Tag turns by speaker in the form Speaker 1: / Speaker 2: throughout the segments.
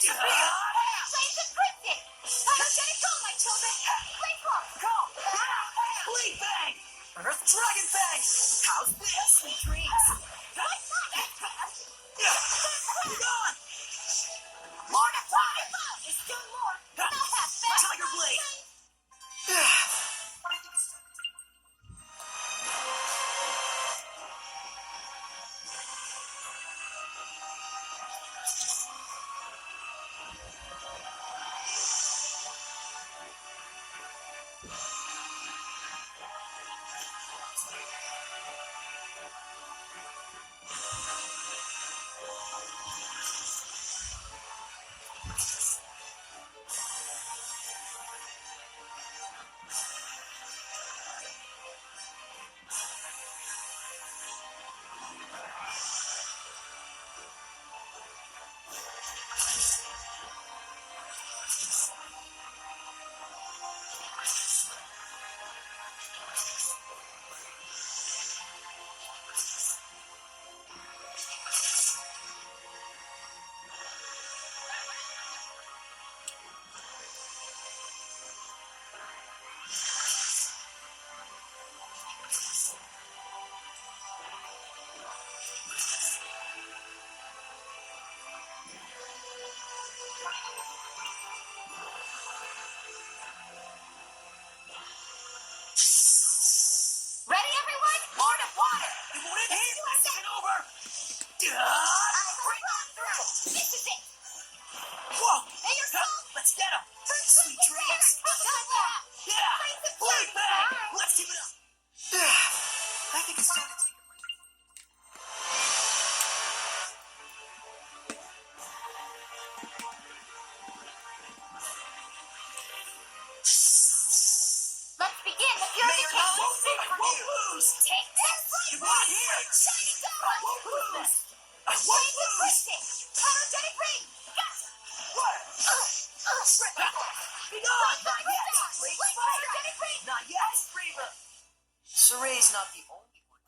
Speaker 1: Zestiria! Flames imprinted! Energetic go, my children! Flame ball!
Speaker 2: Go! Bleed bang! Earth dragon bang! How's this? Sweet dreams!
Speaker 1: What's that?
Speaker 2: Be gone!
Speaker 1: Lord of Fire! There's still more! I'll have that!
Speaker 2: Tiger blade!
Speaker 1: Ready, everyone?
Speaker 2: Lord of Water! It won't end here! This isn't over!
Speaker 1: Bring on through! This is it!
Speaker 2: Whoa!
Speaker 1: Hey, your soul!
Speaker 2: Let's get him! Sweet dreams!
Speaker 1: Got that!
Speaker 2: Yeah!
Speaker 1: Flames and
Speaker 2: Bleed
Speaker 1: flames!
Speaker 2: bang!
Speaker 1: Bye.
Speaker 2: Let's keep it up! I think it's time to take a break.
Speaker 1: Let's begin the
Speaker 2: May your
Speaker 1: purification!
Speaker 2: knowledge I won't lose!
Speaker 1: Take this!
Speaker 2: You want here!
Speaker 1: Shining
Speaker 2: I
Speaker 1: dawn!
Speaker 2: won't lose! I won't
Speaker 1: Flames
Speaker 2: lose!
Speaker 1: imprinted! Energetic ring! Gotcha!
Speaker 2: What? Be gone! Not yet!
Speaker 1: Wait,
Speaker 2: Fire!
Speaker 1: energetic ring!
Speaker 2: Not yet! Reaver! Saray's not the only one.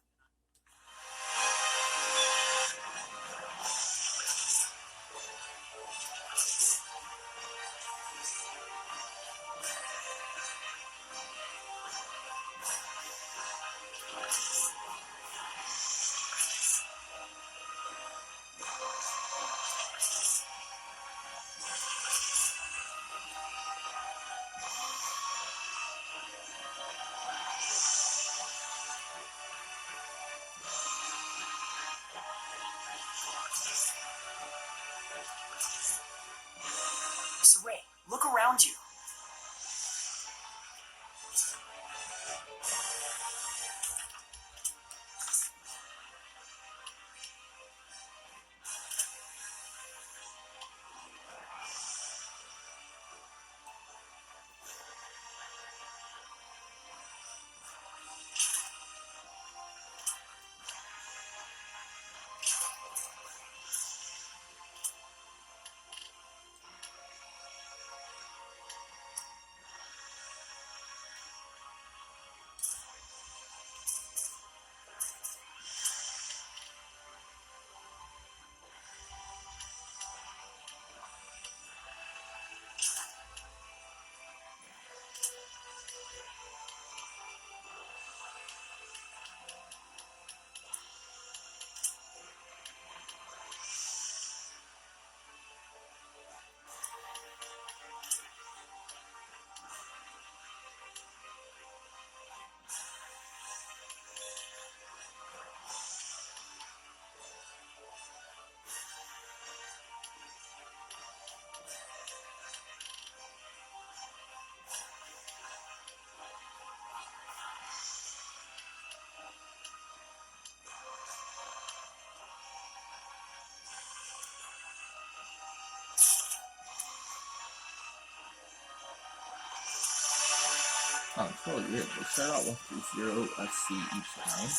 Speaker 2: Saray, look around you.
Speaker 3: Oh, it's really weird. They start out with 0 SC each time.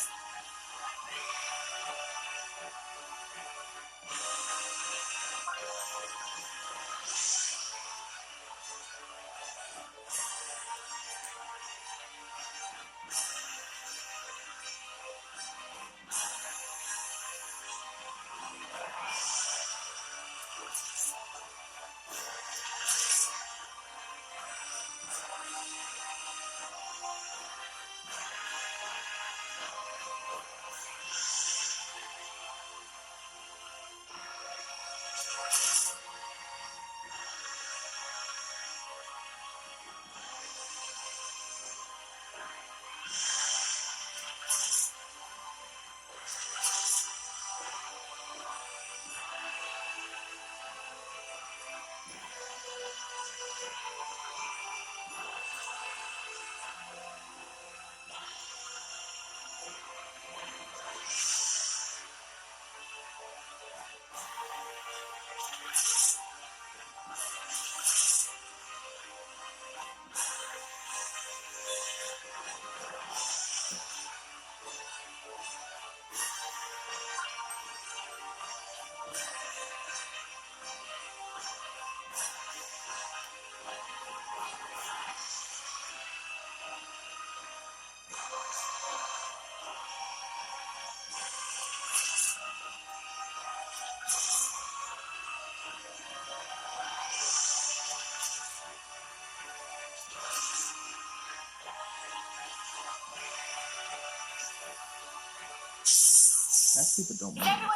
Speaker 3: Actually, but don't
Speaker 1: Is
Speaker 3: mind.
Speaker 1: everyone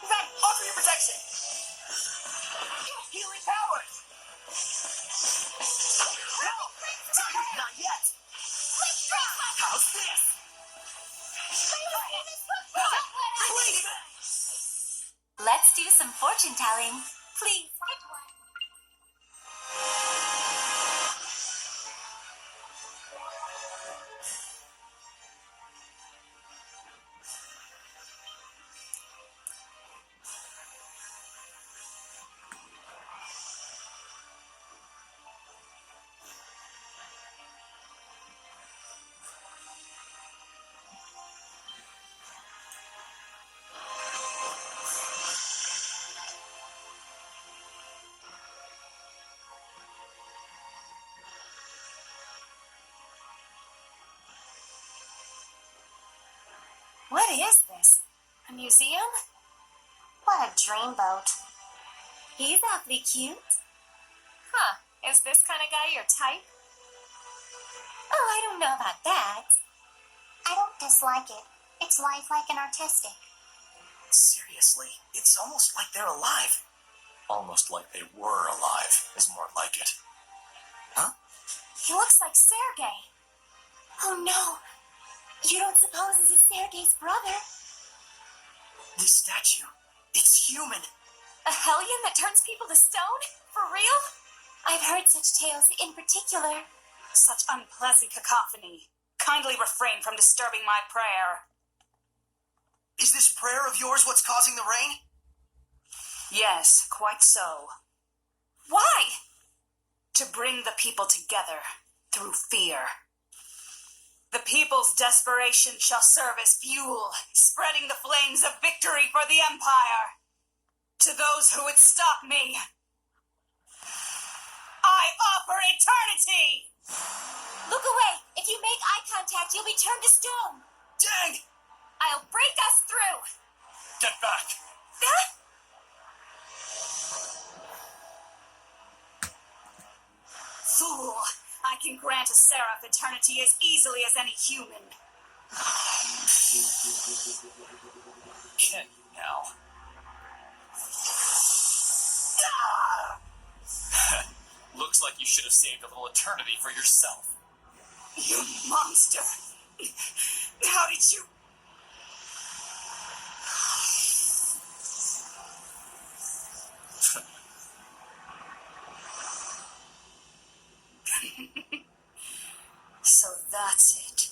Speaker 1: ready?
Speaker 2: Offer your protection. Healing powers. No, not yet. How's this? Please.
Speaker 1: Let's do some fortune telling. Please. What is this? A museum? What a dreamboat. He's awfully cute. Huh, is this kind of guy your type? Oh, I don't know about that. I don't dislike it. It's lifelike and artistic.
Speaker 2: Seriously, it's almost like they're alive. Almost like they were alive is more like it. Huh?
Speaker 1: He looks like Sergei. Oh no. You don't suppose this is Sergei's brother?
Speaker 2: This statue, it's human.
Speaker 1: A hellion that turns people to stone? For real? I've heard such tales in particular.
Speaker 4: Such unpleasant cacophony. Kindly refrain from disturbing my prayer.
Speaker 2: Is this prayer of yours what's causing the rain?
Speaker 4: Yes, quite so.
Speaker 1: Why?
Speaker 4: To bring the people together through fear. The people's desperation shall serve as fuel, spreading the flames of victory for the Empire. To those who would stop me, I offer eternity!
Speaker 1: Look away! If you make eye contact, you'll be turned to stone!
Speaker 2: Dang!
Speaker 1: I'll break us through!
Speaker 2: Get back!
Speaker 1: Huh?
Speaker 4: Fool! I can grant a seraph eternity as easily as any human.
Speaker 2: Can you now? Looks like you should have saved a little eternity for yourself.
Speaker 4: You monster! How did you... So that's it.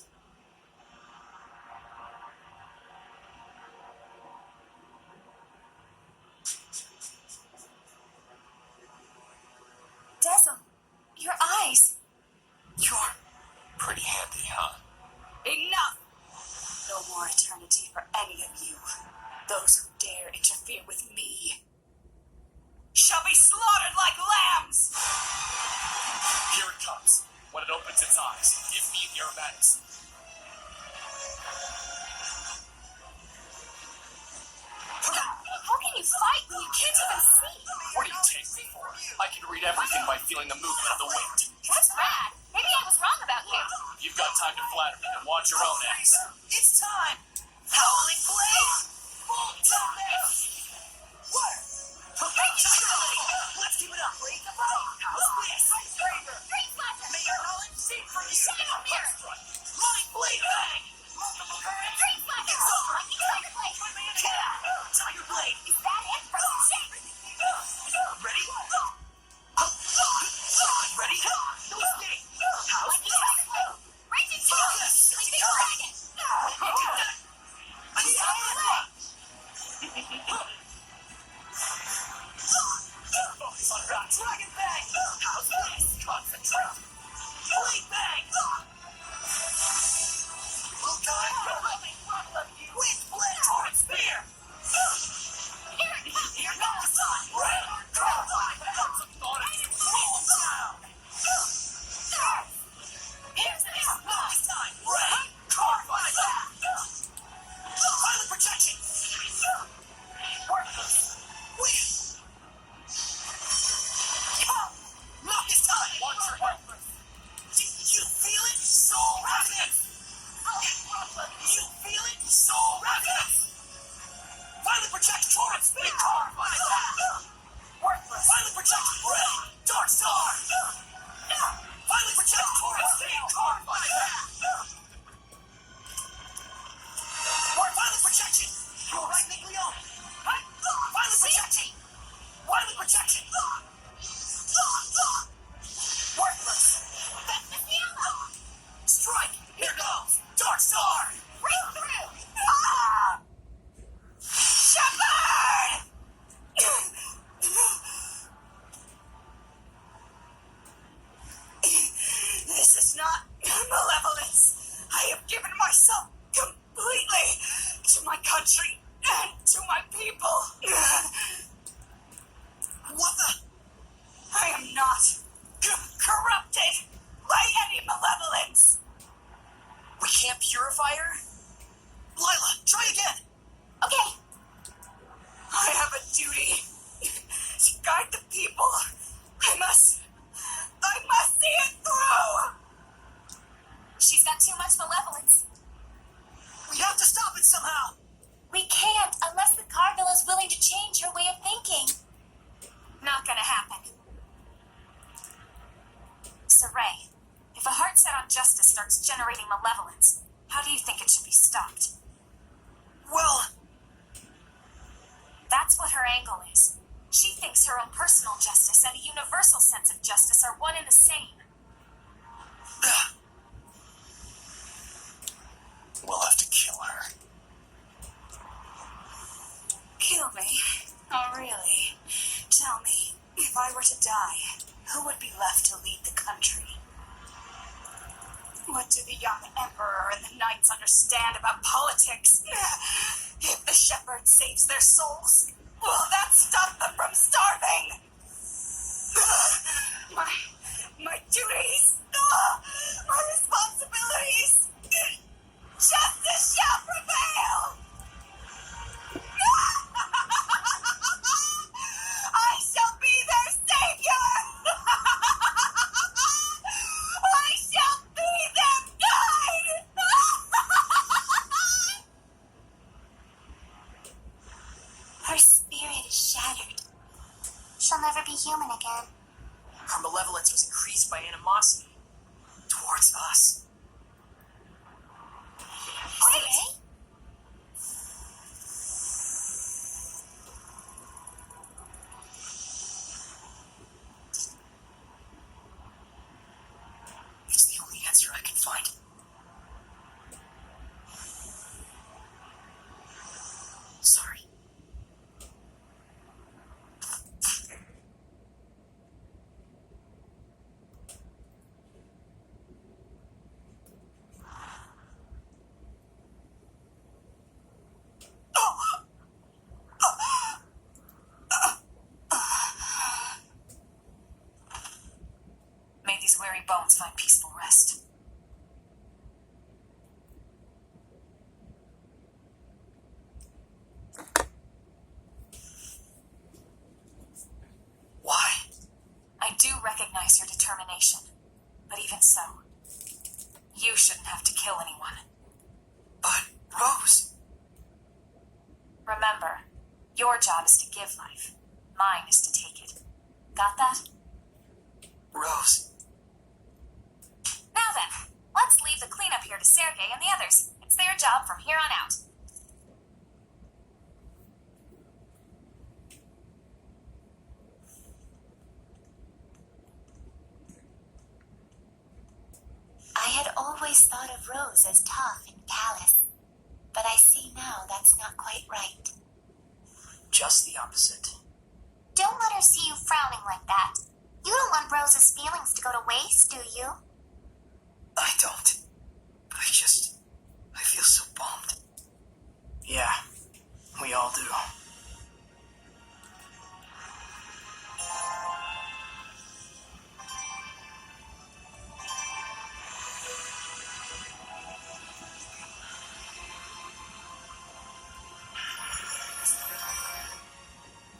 Speaker 1: Dazzle, your eyes.
Speaker 2: You're pretty handy, huh?
Speaker 4: Enough! No more eternity for any of you. Those who dare interfere with me shall be slaughtered like lambs!
Speaker 2: Here it comes. When it opens its eyes, give me the aromatics.
Speaker 1: How can you fight when you can't even see?
Speaker 2: What do you take me for? I can read everything by feeling the movement of the wind.
Speaker 1: That's rad. Maybe I was wrong about you.
Speaker 2: You've got time to flatter me, then watch your own ass.
Speaker 4: It's time! Howling Blade! Full time! What? Let's keep it up, Blade! How's this?
Speaker 1: Green flasher!
Speaker 4: May your knowledge seek for you!
Speaker 1: Shut up here!
Speaker 4: Light Blade Bang! Multiple current!
Speaker 1: Green flasher!
Speaker 4: It's over!
Speaker 1: Lightning tiger blade!
Speaker 4: Tiger Blade!
Speaker 1: Is that it? Shit!
Speaker 4: Ready? Ready? No escape! How's
Speaker 1: Lightning tiger blade! Raging tail! Lightning dragon!
Speaker 4: I need help!
Speaker 1: starts generating malevolence. How do you think it should be stopped?
Speaker 2: Well,
Speaker 1: That's what her angle is. She thinks her own personal justice and a universal sense of justice are one and the same.
Speaker 2: we'll have to kill her.
Speaker 4: Kill me? Oh, really? Tell me, if I were to die, who would be left to lead the country? What do the young emperor and the knights understand about politics? If the shepherd saves their souls, will that stop them from starving? My duties, my responsibilities, justice shall prevail! I shall be their savior! I shall be their guide!
Speaker 1: Her spirit is shattered. She'll never be human again.
Speaker 2: Her malevolence was increased by animosity towards us.
Speaker 1: Wait.
Speaker 2: It's the only answer I can find. Sorry.
Speaker 1: May these weary bones find peaceful rest.
Speaker 2: Why?
Speaker 1: I do recognize your determination, but even so, you shouldn't have to kill anyone.
Speaker 2: But, Rose,
Speaker 1: Remember, your job is to give life. Mine is to take it. Got that?
Speaker 2: Rose,
Speaker 1: Now then, let's leave the cleanup here to Sergei and the others. It's their job from here on out. I had always thought of Rose as tough and callous, but I see now that's not quite right.
Speaker 2: just the opposite.
Speaker 1: Don't let her see you frowning like that. You don't want Rose's feelings to go to waste, do you?
Speaker 2: I don't. But I feel so bummed. Yeah, we all do.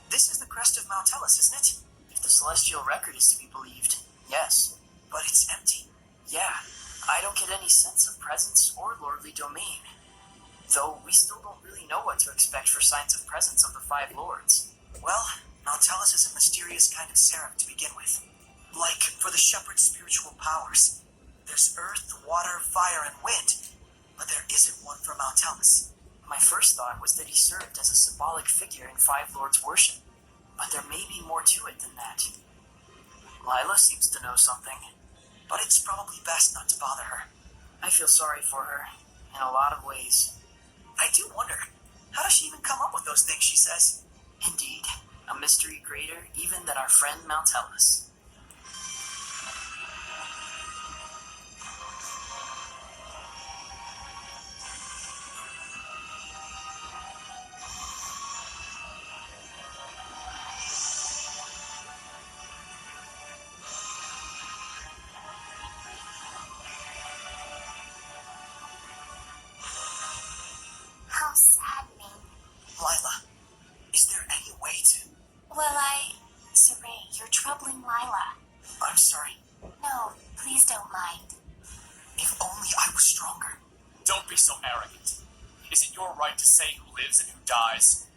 Speaker 2: This is the crest of Mount Tellus, isn't it? If the celestial record is to be believed, yes. But it's empty. Yeah, I don't get any sense of presence or lordly domain. Though we still don't really know what to expect for signs of presence of the Five Lords. Well, Mount Tellus is a mysterious kind of seraph to begin with. Like, for the shepherd's spiritual powers, there's earth, water, fire, and wind, but there isn't one for Mount Tellus. My first thought was that he served as a symbolic figure in Five Lords worship, but there may be more to it than that. Lila seems to know something, but it's probably best not to bother her. I feel sorry for her, in a lot of ways. I do wonder, how does she even come up with those things she says? Indeed, a mystery greater even than our friend Mount Tellus.
Speaker 1: How saddening.
Speaker 2: Lila, is there any way to...
Speaker 1: Saray, you're troubling Lila.
Speaker 2: I'm sorry.
Speaker 1: No, please don't mind.
Speaker 2: If only I was stronger.
Speaker 5: Don't be so arrogant. Is it your right to say who lives and who dies?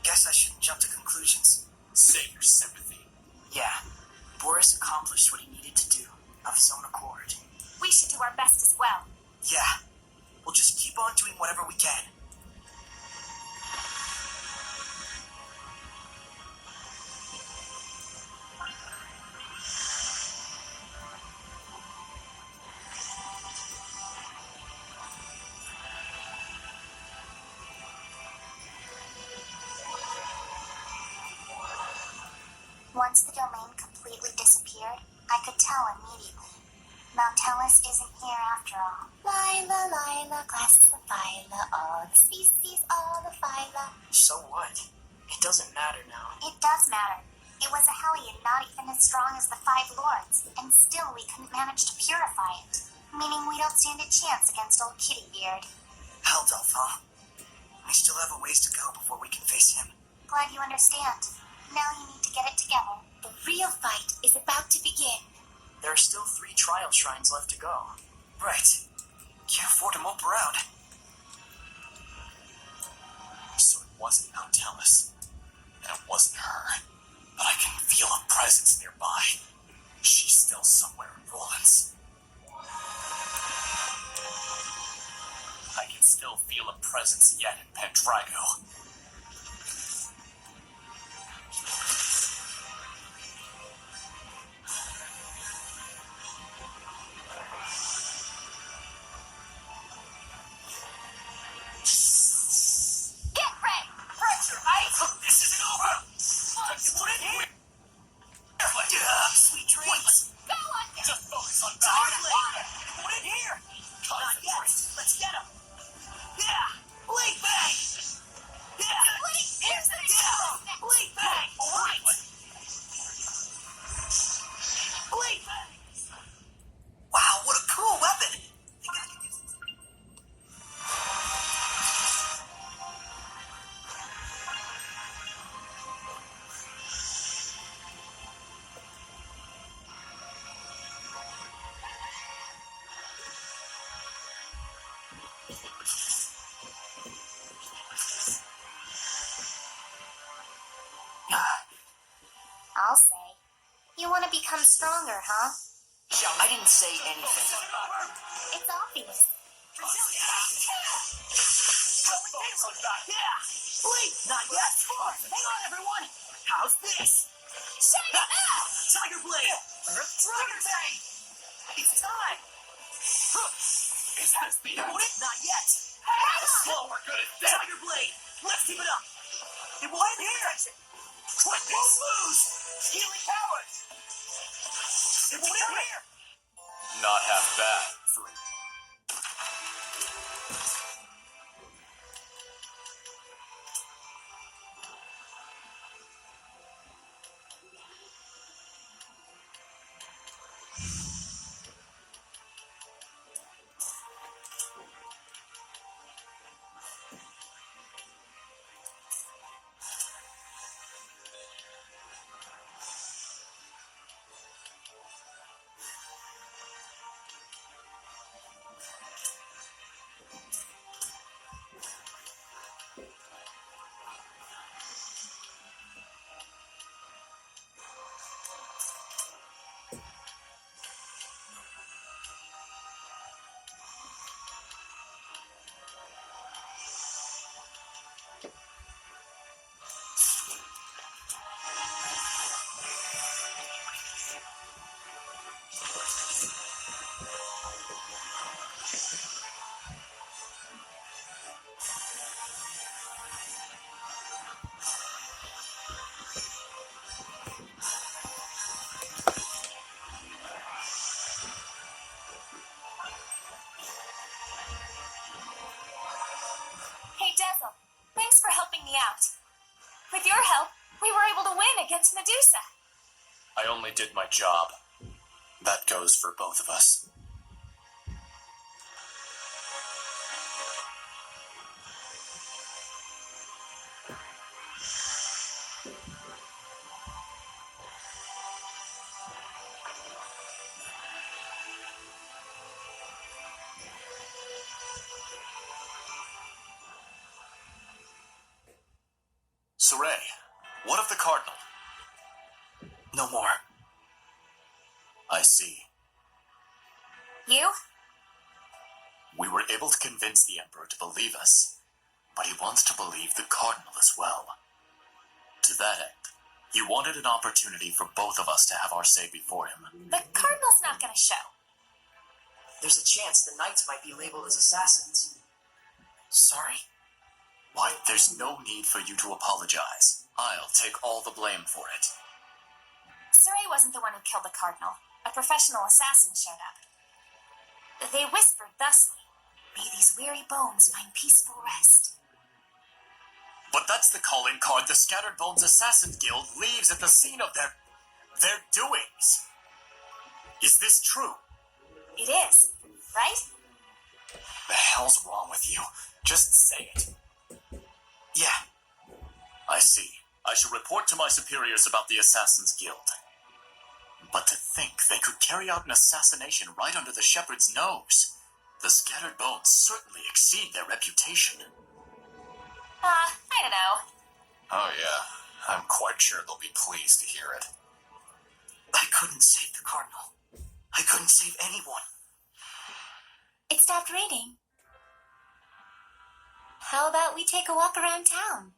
Speaker 2: Guess I shouldn't jump to conclusions.
Speaker 5: Save your sympathy.
Speaker 2: Yeah, Boris accomplished what he needed to do, of his own accord.
Speaker 1: We we should do our best as well.
Speaker 2: Yeah. We'll just keep on doing whatever we can.
Speaker 1: Once the domain completely disappeared, I could tell immediately. Mountellis isn't here after all. Lila, classifila, all the species, all the phyla.
Speaker 2: So what? It doesn't matter now.
Speaker 1: It does matter. It was a Hellion not even as strong as the Five Lords, and still we couldn't manage to purify it. Meaning we don't stand a chance against old Kittybeard.
Speaker 2: Heldelf, huh? We still have a ways to go before we can face him.
Speaker 1: Glad you understand. Now you need to get it together. The real fight is about to begin.
Speaker 2: There are still 3 trial shrines left to go. Right. Can't afford to mope around.
Speaker 5: So it wasn't Mountellis. And it wasn't her. But I can feel a presence nearby. She's still somewhere in Roland's. I can still feel a presence yet in Pendrago.
Speaker 1: Get ready! Pressure, ice!
Speaker 5: This isn't over! Put it here!
Speaker 2: Sweet dreams!
Speaker 1: Go on!
Speaker 5: Just focus on
Speaker 2: Darling!
Speaker 5: battle.
Speaker 2: Put it here! Not yet!
Speaker 5: Concentrate.
Speaker 2: Let's get him! Yeah! Blade bang! Yeah!
Speaker 1: Here's the
Speaker 2: Yeah! Blade bang! Alright! Blade bang! Wow, what a cool weapon! Think I could use this?
Speaker 1: I'll say. You want to become stronger, huh?
Speaker 2: I didn't say anything.
Speaker 1: It's obvious.
Speaker 5: Focus on battle.
Speaker 2: Yeah! Blade! Not yet! Hang on, everyone! How's this?
Speaker 1: Shut it up!
Speaker 2: Tiger Blade! Earth Tiger Bang! It's time!
Speaker 5: Is this the end?
Speaker 2: Not yet!
Speaker 5: Slower, good at that.
Speaker 2: Tiger Blade! Let's keep it up! It will end here!
Speaker 5: Quit
Speaker 2: Won't
Speaker 5: this.
Speaker 2: lose! Healing powers! It will end here!
Speaker 5: Not half bad.
Speaker 1: Hey, Dazzle. Thanks for helping me out. With your help, we were able to win against Medusa.
Speaker 5: I only did my job. That goes for both of us. Saray, what of the Cardinal?
Speaker 2: No more.
Speaker 5: I see.
Speaker 1: You?
Speaker 5: We were able to convince the Emperor to believe us, but he wants to believe the Cardinal as well. To that end, he wanted an opportunity for both of us to have our say before him.
Speaker 1: The Cardinal's not gonna show.
Speaker 2: There's a chance the Knights might be labeled as assassins. Sorry.
Speaker 5: Why, there's no need for you to apologize. I'll take all the blame for it.
Speaker 1: Saray wasn't the one who killed the Cardinal. A professional assassin showed up. They whispered thusly, "May these weary bones find peaceful rest."
Speaker 5: But that's the calling card the Scattered Bones Assassin Guild leaves at the scene of their doings. Is this true?
Speaker 1: It is, right?
Speaker 5: The hell's wrong with you? Just say it.
Speaker 2: Yeah.
Speaker 5: I see. I shall report to my superiors about the Assassin's Guild. But to think they could carry out an assassination right under the Shepherd's nose. The Scattered Bones certainly exceed their reputation.
Speaker 1: I don't know.
Speaker 5: Oh yeah, I'm quite sure they'll be pleased to hear it.
Speaker 2: I couldn't save the Cardinal. I couldn't save anyone.
Speaker 1: It stopped raining. How about we take a walk around town?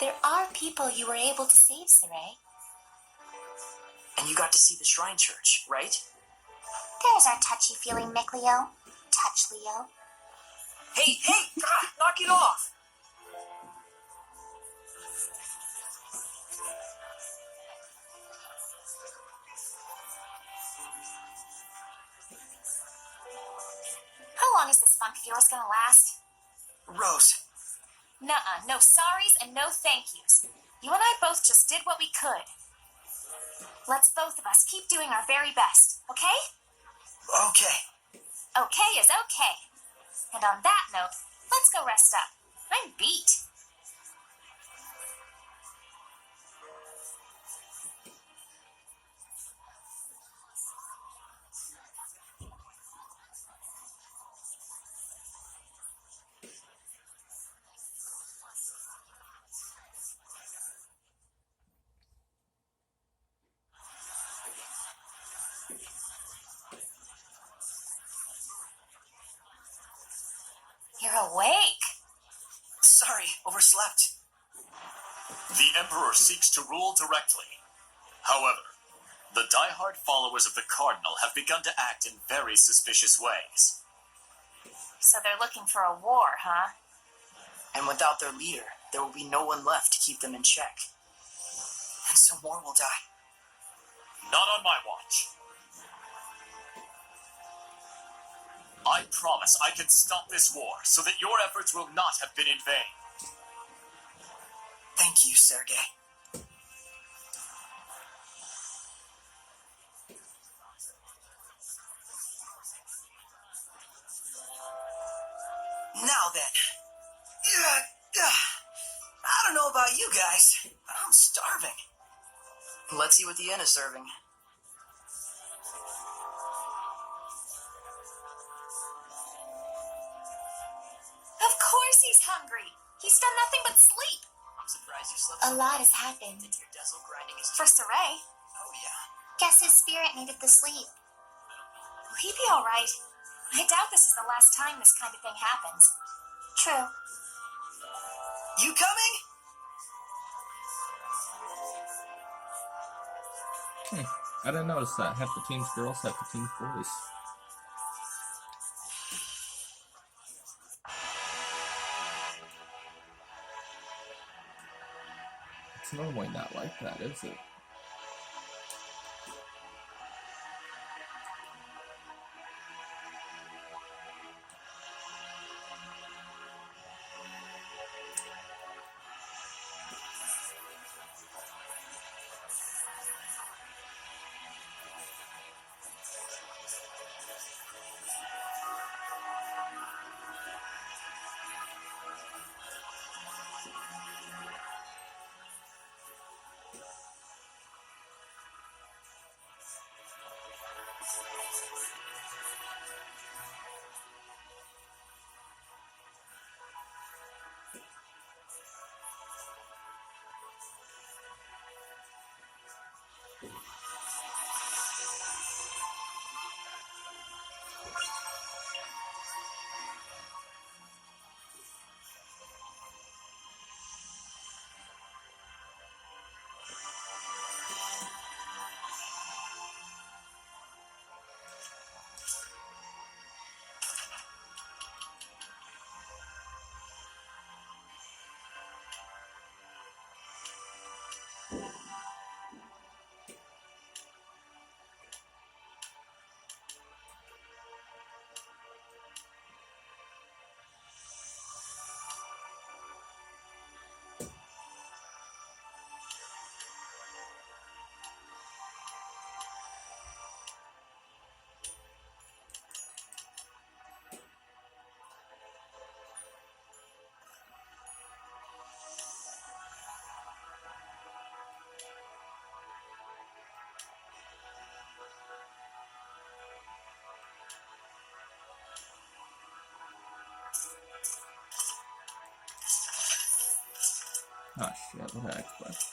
Speaker 1: There are people you were able to save, Saray.
Speaker 2: And you got to see the Shrine Church, right?
Speaker 1: There's our touchy-feely Mick Leo. Touch, Leo.
Speaker 2: Hey! Knock it off!
Speaker 1: How long is this funk of yours gonna last?
Speaker 2: Rose.
Speaker 1: Nuh-uh, no sorries and no thank yous. You and I both just did what we could. Let's both of us keep doing our very best, okay?
Speaker 2: Okay.
Speaker 1: Okay is okay. And on that note, let's go rest up. I'm beat. You're awake.
Speaker 2: Sorry, overslept.
Speaker 5: The Emperor seeks to rule directly. However, the die-hard followers of the Cardinal have begun to act in very suspicious ways.
Speaker 1: So they're looking for a war, huh?
Speaker 2: And without their leader, there will be no one left to keep them in check. And so more will die.
Speaker 5: Not on my watch. I promise I can stop this war so that your efforts will not have been in vain.
Speaker 2: Thank you, Sergei. Now then. I don't know about you guys, but I'm starving. Let's see what the inn is serving.
Speaker 1: Of course he's hungry. He's done nothing but sleep.
Speaker 2: I'm surprised you slept
Speaker 1: A
Speaker 2: so
Speaker 1: lot has happened.
Speaker 2: Think your dazzle grinding is
Speaker 1: For Saray,
Speaker 2: Oh, yeah.
Speaker 1: guess his spirit needed the sleep. Will he be alright? I doubt this is the last time this kind of thing happens. True.
Speaker 2: You coming?
Speaker 3: I didn't notice that. Half the team's girls, half the team's boys. It's normally not like that, is it? Oh shit, what did I expect?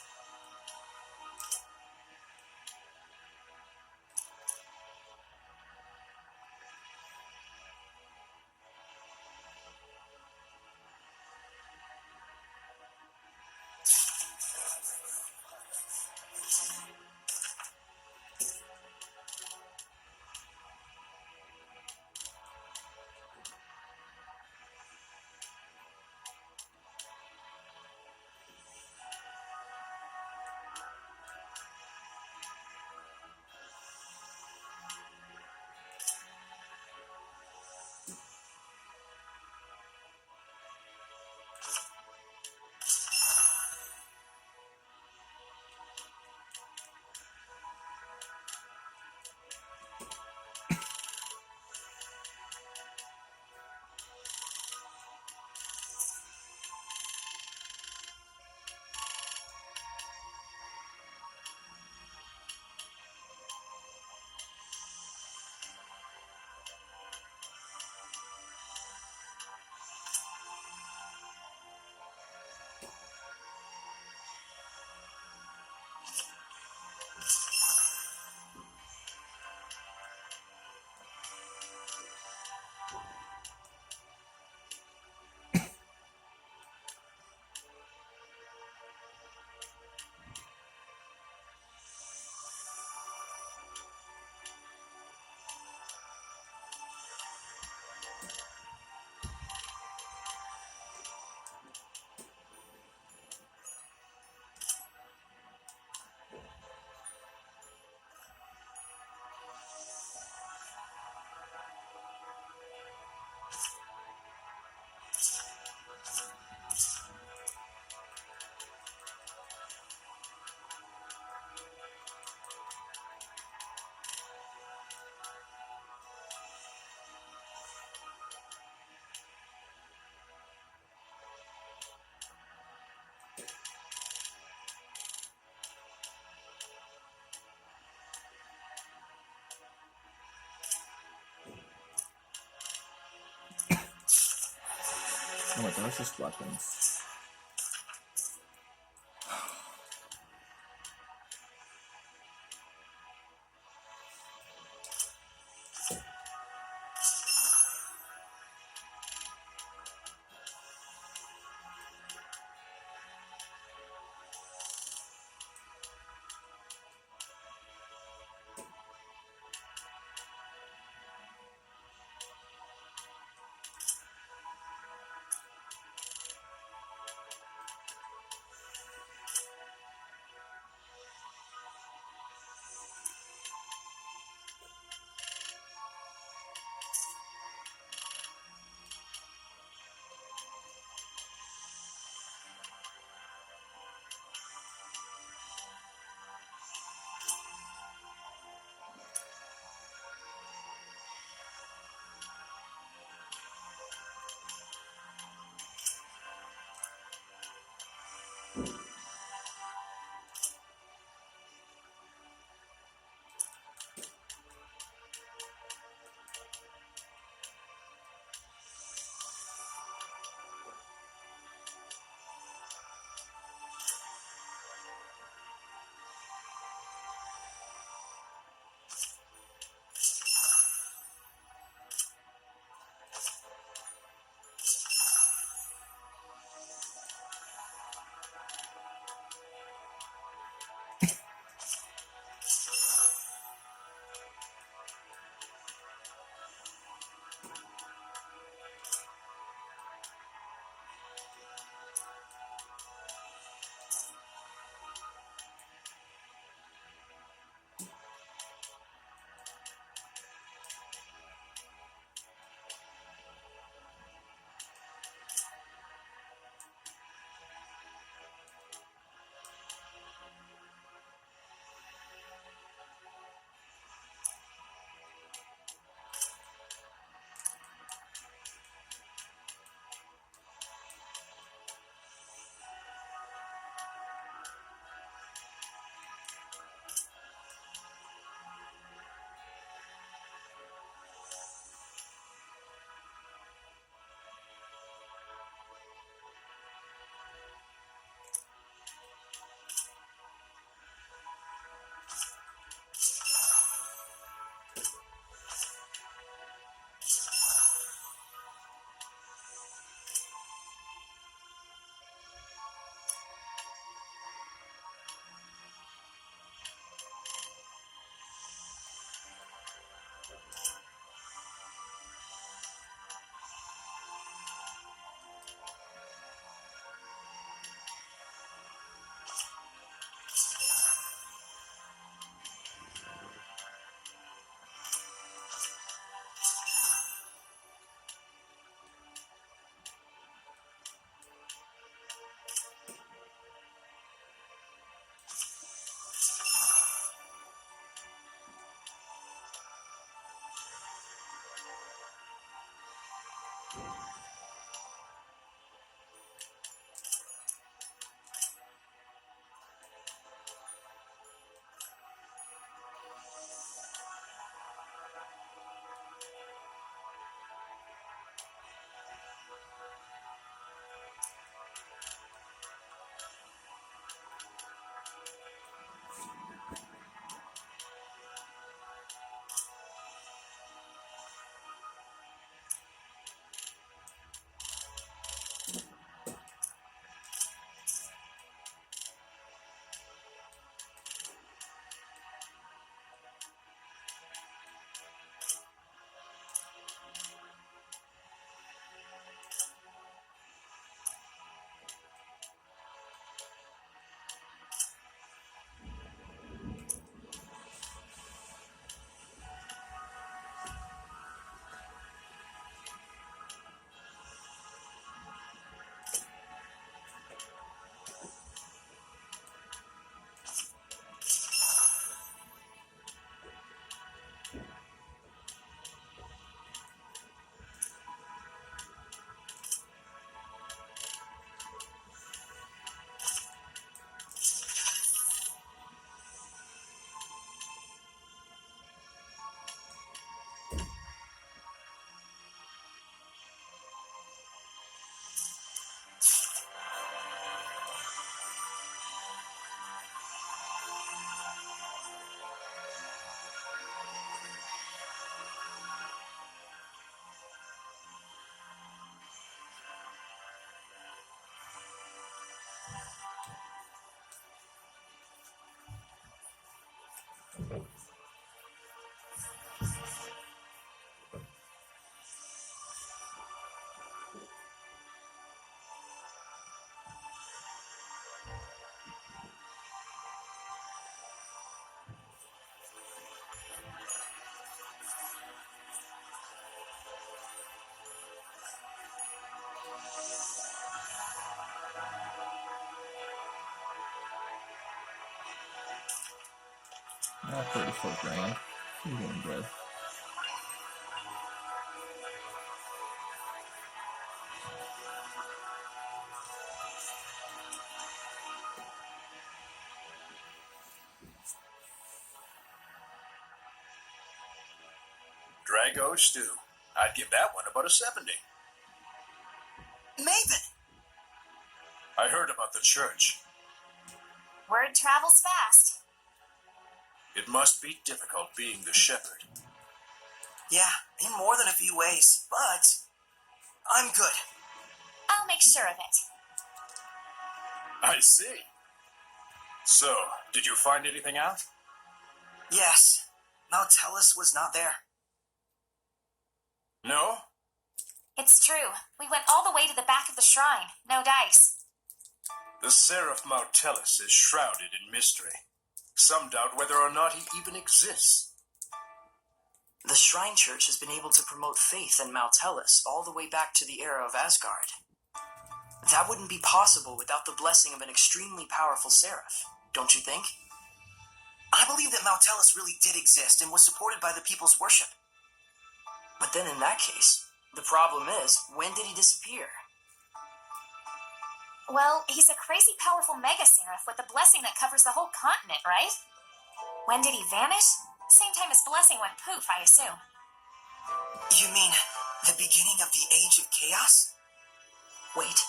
Speaker 3: Oh my gosh, just weapons. Now 34 grand. I'm doing good.
Speaker 6: Drago stew. I'd give that one about a 70.
Speaker 2: Maven!
Speaker 6: I heard about the church.
Speaker 1: Word travels fast.
Speaker 6: It must be difficult being the shepherd.
Speaker 2: Yeah, in more than a few ways, but I'm good.
Speaker 1: I'll make sure of it.
Speaker 6: I see. So, did you find anything out?
Speaker 2: Yes, Nautilus was not there.
Speaker 6: No?
Speaker 1: It's true. We went all the way to the back of the shrine. No dice.
Speaker 6: The Seraph Mautellus is shrouded in mystery. Some doubt whether or not he even exists.
Speaker 2: The Shrine Church has been able to promote faith in Mautellus all the way back to the era of Asgard. That wouldn't be possible without the blessing of an extremely powerful seraph, don't you think? I believe that Mautellus really did exist and was supported by the people's worship. But then in that case, the problem is, when did he disappear?
Speaker 1: Well, he's a crazy powerful mega seraph with a blessing that covers the whole continent, right? When did he vanish? Same time his blessing went poof, I assume.
Speaker 2: You mean the beginning of the Age of Chaos? Wait,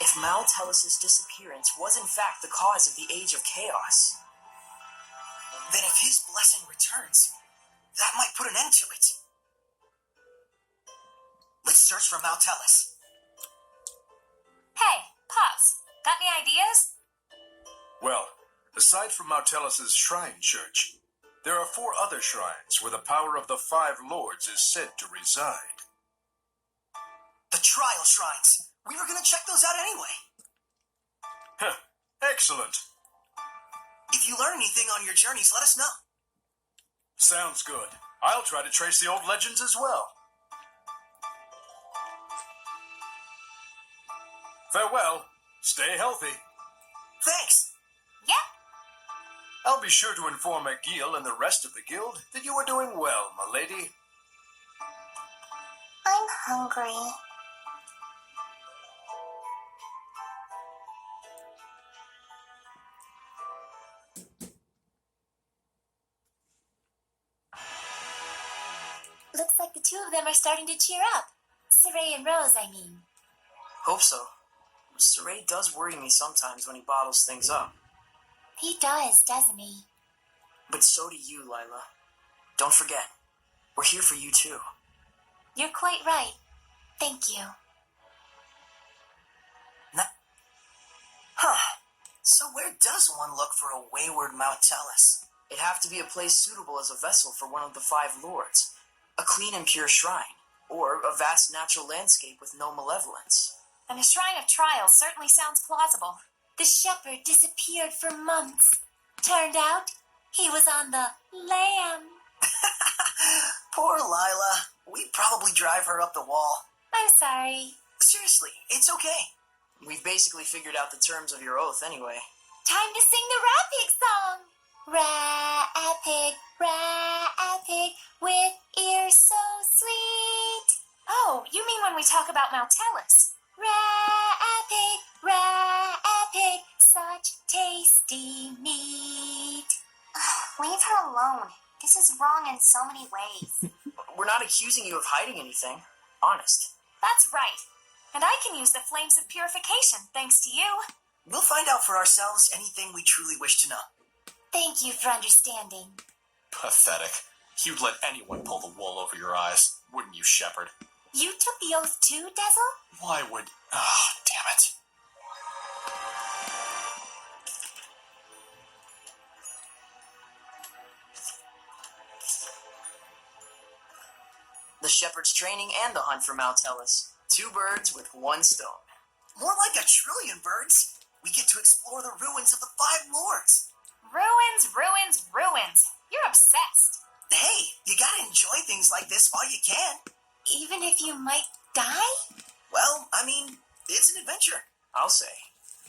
Speaker 2: if Mautellus' disappearance was in fact the cause of the Age of Chaos, then if his blessing returns, that might put an end to it. Let's search for Mautellus.
Speaker 1: Hey, Pops, got any ideas?
Speaker 6: Well, aside from Mautellus' shrine church, there are 4 other shrines where the power of the 5 lords is said to reside.
Speaker 2: The trial shrines. We were gonna check those out anyway.
Speaker 6: Huh, excellent.
Speaker 2: If you learn anything on your journeys, let us know.
Speaker 6: Sounds good. I'll try to trace the old legends as well. Farewell. Stay healthy.
Speaker 2: Thanks.
Speaker 1: Yep.
Speaker 6: I'll be sure to inform Agil and the rest of the guild that you are doing well, my lady.
Speaker 1: I'm hungry. Looks like the two of them are starting to cheer up. Saray and Rose, I mean.
Speaker 2: Hope so. Saray does worry me sometimes when he bottles things up.
Speaker 1: He does, doesn't he?
Speaker 2: But so do you, Lila. Don't forget, we're here for you too.
Speaker 1: You're quite right. Thank you.
Speaker 2: So where does one look for a wayward Mautellus? It'd have to be a place suitable as a vessel for one of the five lords. A clean and pure shrine. Or a vast natural landscape with no malevolence.
Speaker 1: And a shrine of trials certainly sounds plausible. The shepherd disappeared for months. Turned out, he was on the lam.
Speaker 2: Poor Lila. We'd probably drive her up the wall.
Speaker 1: I'm sorry.
Speaker 2: Seriously, it's okay. We've basically figured out the terms of your oath anyway.
Speaker 1: Time to sing the Rapid song. Rapid, with ears so sweet. Oh, you mean when we talk about Mautellus? Rapid, such tasty meat. Leave her alone. This is wrong in so many ways.
Speaker 2: We're not accusing you of hiding anything. Honest.
Speaker 1: That's right. And I can use the flames of purification, thanks to you.
Speaker 2: We'll find out for ourselves anything we truly wish to know.
Speaker 1: Thank you for understanding.
Speaker 5: Pathetic. You'd let anyone pull the wool over your eyes, wouldn't you, Shepherd?
Speaker 1: You took the oath too, Dezel?
Speaker 5: Why would... Ah, damn it.
Speaker 2: The shepherd's training and the hunt for Mautellus. 2 birds with 1 stone. More like 1 trillion birds. We get to explore the ruins of the 5 lords.
Speaker 1: Ruins. You're obsessed.
Speaker 2: Hey, you gotta enjoy things like this while you can.
Speaker 1: Even if you might die?
Speaker 2: Well, I mean, it's an adventure, I'll say.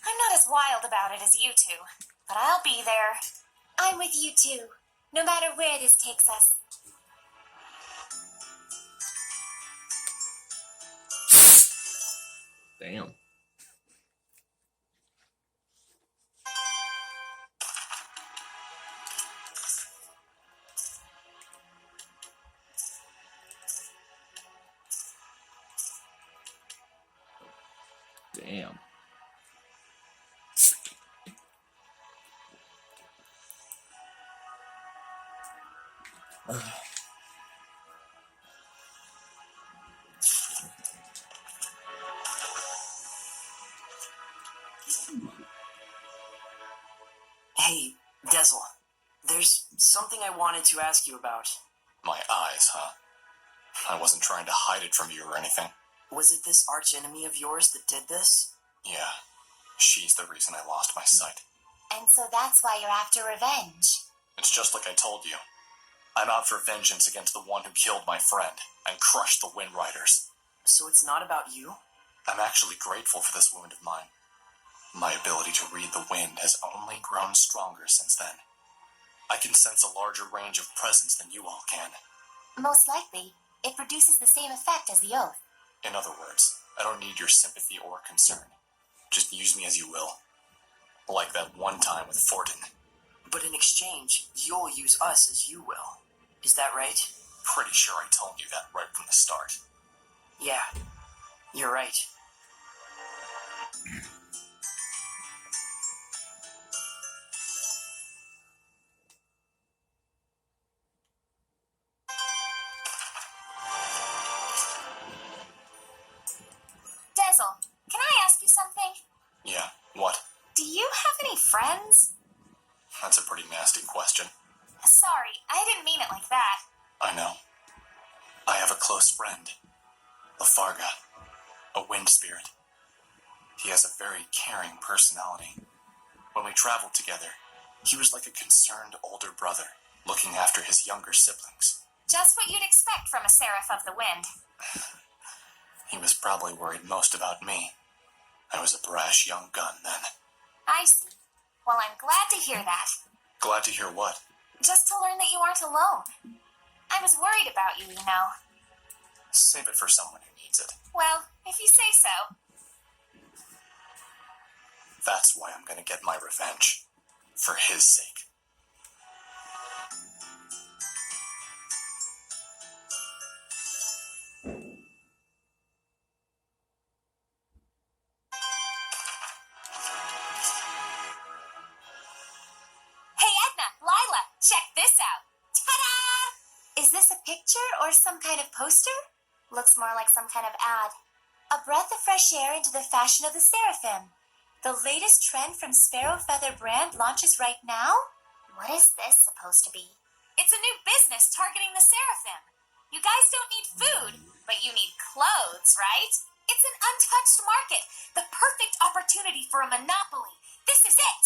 Speaker 1: I'm not as wild about it as you two, but I'll be there. I'm with you too, no matter where this takes us.
Speaker 3: Damn. Damn.
Speaker 2: Hey, Dezel, there's something I wanted to ask you about.
Speaker 5: My eyes, huh? I wasn't trying to hide it from you or anything.
Speaker 2: Was it this archenemy of yours that did this?
Speaker 5: Yeah, she's the reason I lost my sight.
Speaker 1: And so that's why you're after revenge.
Speaker 5: It's just like I told you. I'm out for vengeance against the one who killed my friend and crushed the Wind Riders.
Speaker 2: So it's not about you?
Speaker 5: I'm actually grateful for this wound of mine. My ability to read the wind has only grown stronger since then. I can sense a larger range of presence than you all can.
Speaker 1: Most likely, it produces the same effect as the oath.
Speaker 5: In other words, I don't need your sympathy or concern. Just use me as you will. Like that one time with Fortin.
Speaker 2: But in exchange, you'll use us as you will. Is that right?
Speaker 5: Pretty sure I told you that right from the start.
Speaker 2: Yeah, you're right.
Speaker 1: Dezel, can I ask you something?
Speaker 5: Yeah, what?
Speaker 1: Do you have any friends?
Speaker 5: That's a pretty nasty question.
Speaker 1: Sorry, I didn't mean it like that.
Speaker 5: I know. I have a close friend. Lafarga. A wind spirit. He has a very caring personality. When we traveled together, he was like a concerned older brother, looking after his younger siblings.
Speaker 1: Just what you'd expect from a Seraph of the Wind.
Speaker 5: He was probably worried most about me. I was a brash young gun then.
Speaker 1: I see. Well, I'm glad to hear that.
Speaker 5: Glad to hear what?
Speaker 1: Just to learn that you aren't alone. I was worried about you, you know.
Speaker 5: Save it for someone who needs it.
Speaker 1: Well, if you say so.
Speaker 5: That's why I'm gonna get my revenge. For his sake.
Speaker 1: picture or some kind of poster? Looks more like some kind of ad. A breath of fresh air into the fashion of the Seraphim. The latest trend from Sparrow Feather brand launches right now? What is this supposed to be? It's a new business targeting the Seraphim. You guys don't need food, but you need clothes, right? It's an untouched market. The perfect opportunity for a monopoly. This is it.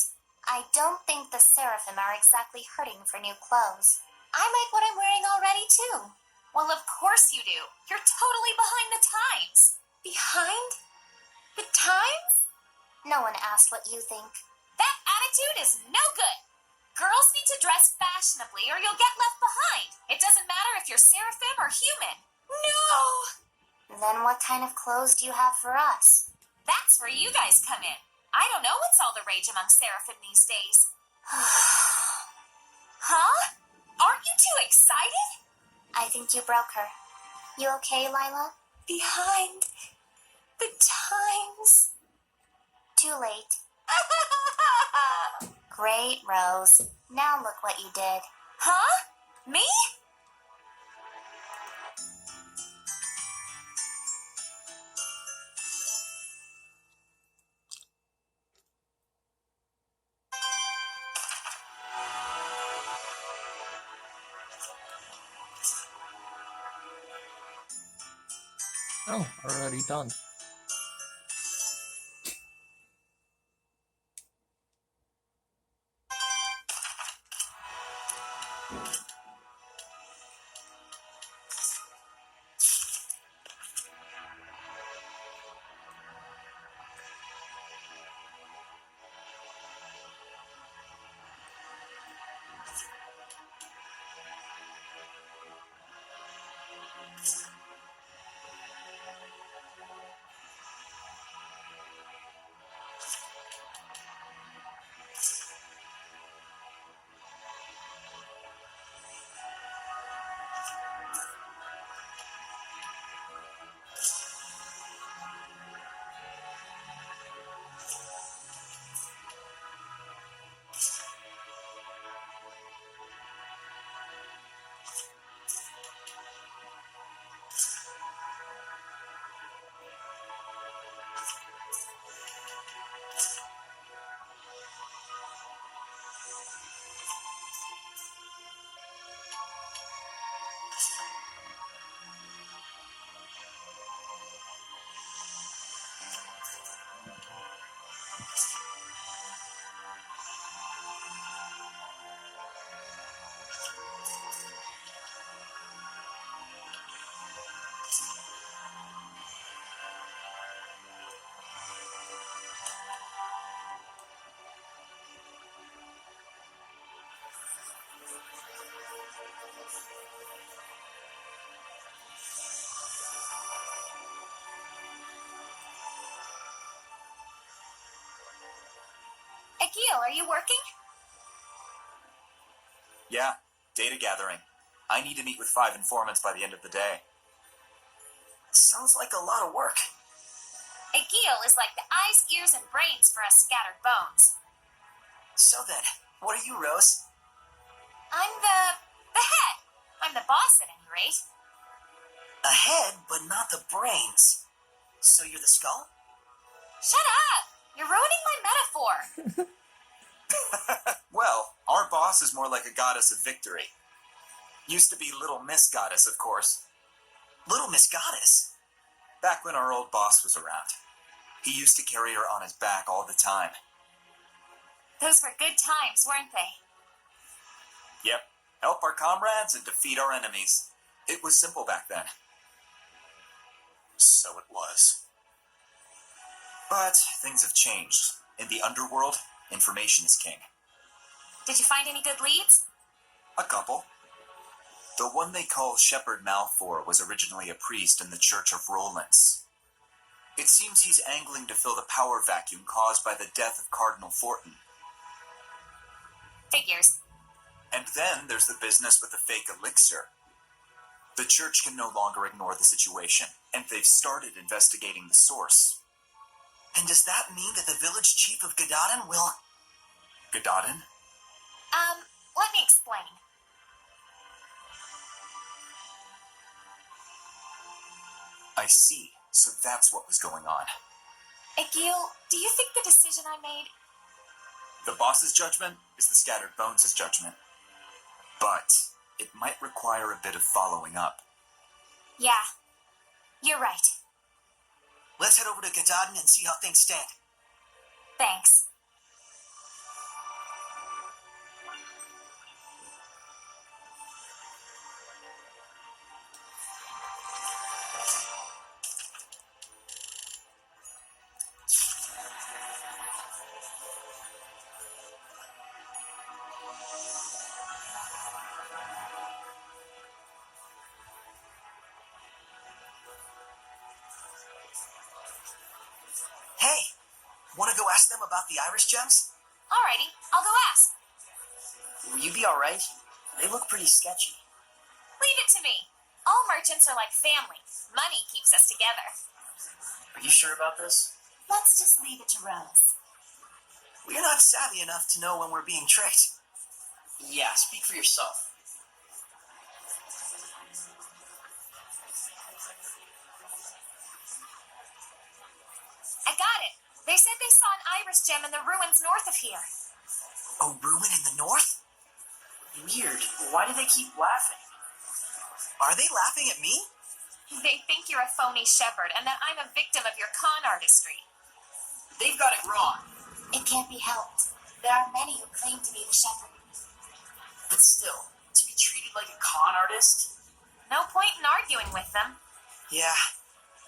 Speaker 1: I don't think the Seraphim are exactly hurting for new clothes. I like what I'm wearing already, too. Well, of course you do. You're totally behind the times. Behind the times? No one asked what you think. That attitude is no good. Girls need to dress fashionably or you'll get left behind. It doesn't matter if you're Seraphim or human. No! Then what kind of clothes do you have for us? That's where you guys come in. I don't know what's all the rage among Seraphim these days. Huh? Aren't you too excited? I think you broke her. You okay, Lila? Behind the times. Too late. Great, Rose. Now look what you did. Huh? Me?
Speaker 3: Oh, already done.
Speaker 1: Akio, are you working?
Speaker 5: Yeah, data gathering. I need to meet with 5 informants by the end of the day.
Speaker 2: Sounds like a lot of work.
Speaker 1: Akio is like the eyes, ears, and brains for us scattered bones.
Speaker 2: So then, what are you, Rose?
Speaker 1: I'm the head. I'm the boss at any rate.
Speaker 2: A head, but not the brains. So you're the skull?
Speaker 1: Shut up! You're ruining my metaphor.
Speaker 5: Well, our boss is more like a goddess of victory. Used to be Little Miss Goddess, of course.
Speaker 2: Little Miss Goddess?
Speaker 5: Back when our old boss was around. He used to carry her on his back all the time.
Speaker 1: Those were good times, weren't they?
Speaker 5: Yep, help our comrades and defeat our enemies. It was simple back then. So it was. But things have changed. In the underworld, information is king.
Speaker 1: Did you find any good leads?
Speaker 5: A couple. The one they call Shepherd Malfour was originally a priest in the Church of Rowlands. It seems he's angling to fill the power vacuum caused by the death of Cardinal Fortin.
Speaker 1: Figures.
Speaker 5: And then there's the business with the fake elixir. The church can no longer ignore the situation, and they've started investigating the source.
Speaker 2: And does that mean that the village chief of Gadadin will...
Speaker 5: Gadadin?
Speaker 1: Let me explain.
Speaker 5: see. So that's what was going on.
Speaker 1: Egil, do you think the decision I made...
Speaker 5: The boss's judgment is the Scattered Bones' judgment. But it might require a bit of following up.
Speaker 1: Yeah, you're right.
Speaker 2: Let's head over to Katahdin and see how things stand.
Speaker 1: Thanks.
Speaker 2: Hey, want to go ask them about the Irish gems?
Speaker 1: Alrighty, I'll go ask.
Speaker 2: Will you be alright? They look pretty sketchy.
Speaker 1: Leave it to me. All merchants are like family. Money keeps us together.
Speaker 2: Are you sure about this?
Speaker 1: Let's just leave it to Rose.
Speaker 2: We're not savvy enough to know when we're being tricked. Yeah, speak for yourself.
Speaker 1: I got it. They said they saw an Irish gem in the ruins north of here.
Speaker 2: A ruin in the north? Weird. Why do they keep laughing? Are they laughing at me?
Speaker 1: They think you're a phony shepherd and that I'm a victim of your con artistry.
Speaker 2: They've got it wrong.
Speaker 1: It can't be helped. There are many who claim to be the shepherd.
Speaker 2: But still, to be treated like a con artist?
Speaker 1: No point in arguing with them.
Speaker 2: Yeah.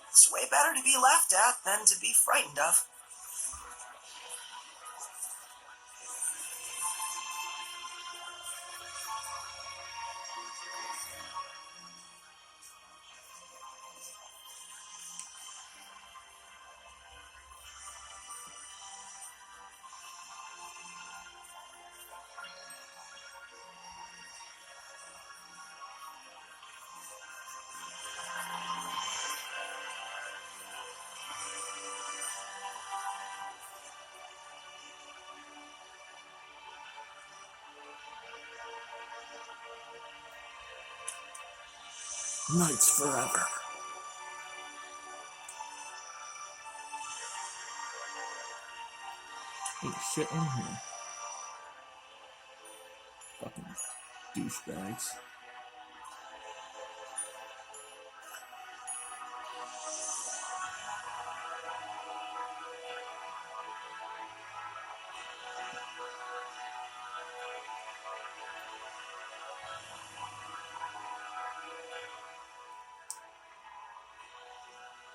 Speaker 2: It's way better to be laughed at than to be frightened of.
Speaker 3: Knights forever. Ain't shit in here. Fucking douchebags.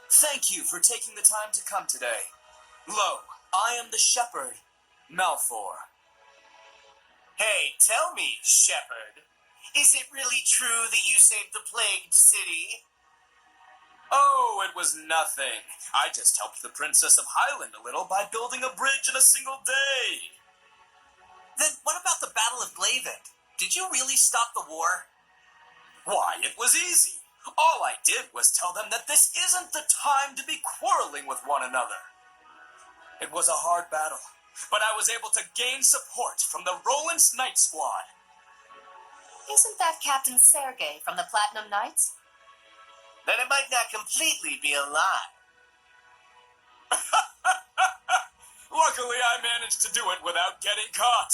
Speaker 2: Thank you for taking the time to come today. Lo, I am the shepherd, Malfor. Hey, tell me, shepherd, is it really true that you saved the plagued city? Oh, it was nothing. I just helped the Princess of Highland a little by building a bridge in a single day. Then what about the Battle of Glavin? Did you really stop the war? Why, it was easy. All I did was tell them that this isn't the time to be quarreling with one another. It was a hard battle, but I was able to gain support from the Roland's Knight Squad.
Speaker 1: Isn't that Captain Sergei from the Platinum Knights?
Speaker 2: Then it might not completely be a lie. Luckily, I managed to do it without getting caught.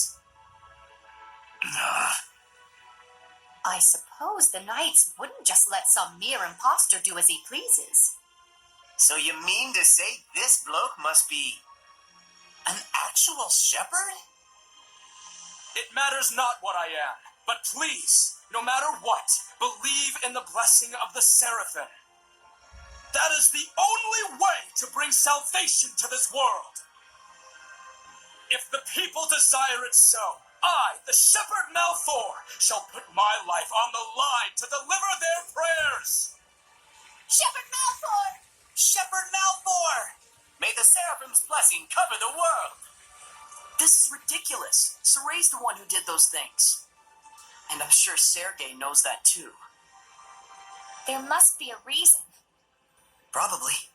Speaker 1: I suppose the Knights wouldn't just let some mere imposter do as he pleases.
Speaker 2: So you mean to say this bloke must be an actual shepherd? It matters not what I am, but please, no matter what, believe in the blessing of the Seraphim. That is the only way to bring salvation to this world. If the people desire it so, I, the shepherd Malfor, shall put my life on the line to deliver their prayers.
Speaker 1: Shepherd Malfoy!
Speaker 2: Shepherd Malfor! May the Seraphim's blessing cover the world. This is ridiculous. Saray's the one who did those things. And I'm sure Sergei knows that too.
Speaker 1: There must be a reason.
Speaker 2: Probably.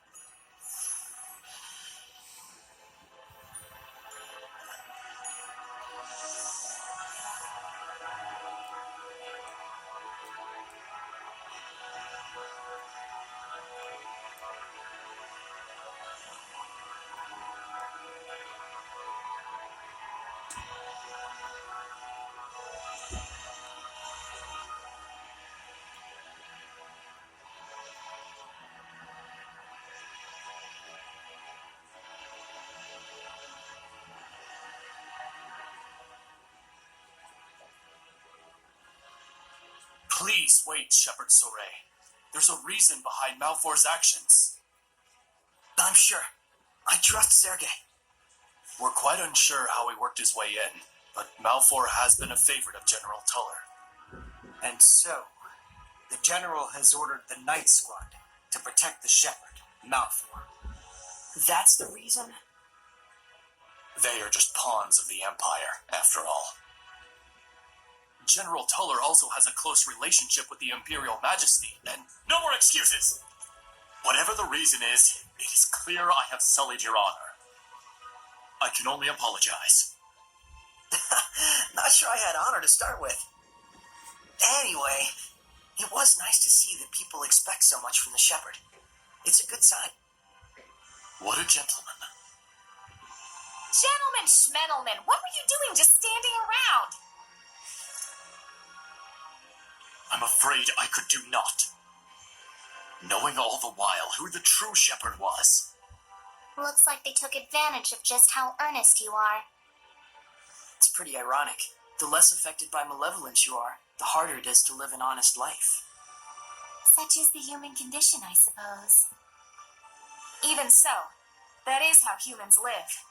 Speaker 5: Please wait, Shepherd Soray. There's a reason behind Malfour's actions.
Speaker 2: I'm sure. I trust Sergei.
Speaker 5: We're quite unsure how he worked his way in, but Malfour has been a favorite of General Tuller.
Speaker 2: And so, the General has ordered the Night Squad to protect the Shepherd, Malfour. That's the reason?
Speaker 5: They are just pawns of the Empire, after all. General Tuller also has a close relationship with the Imperial Majesty, and no more excuses! Whatever the reason is, it is clear I have sullied your honor. I can only apologize.
Speaker 2: Not sure I had honor to start with. Anyway, it was nice to see that people expect so much from the Shepherd. It's a good sign.
Speaker 5: What a gentleman.
Speaker 1: Gentlemen Schmendelman, what were you doing just standing around?
Speaker 5: I'm afraid I could do naught. Knowing all the while who the true Shepherd was.
Speaker 1: Looks like they took advantage of just how earnest you are.
Speaker 2: It's pretty ironic. The less affected by malevolence you are, the harder it is to live an honest life.
Speaker 1: Such is the human condition, I suppose. Even so, that is how humans live.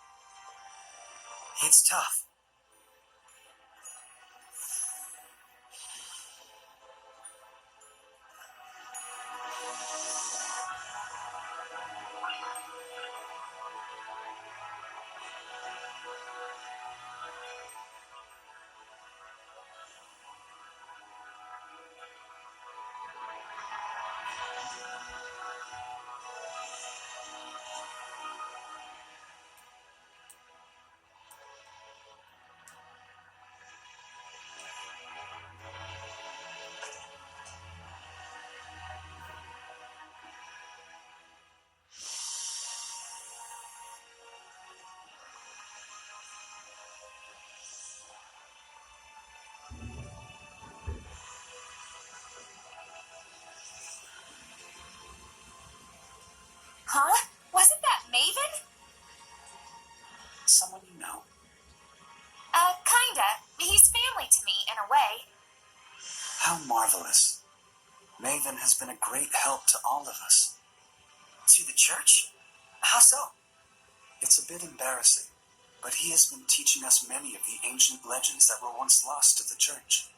Speaker 2: It's tough.
Speaker 1: Huh? Wasn't that Maven?
Speaker 2: Someone you know.
Speaker 1: Kinda. He's family to me, in a way.
Speaker 2: How marvelous. Maven has been a great help to all of us. To the church? How so? It's a bit embarrassing, but he has been teaching us many of the ancient legends that were once lost to the church.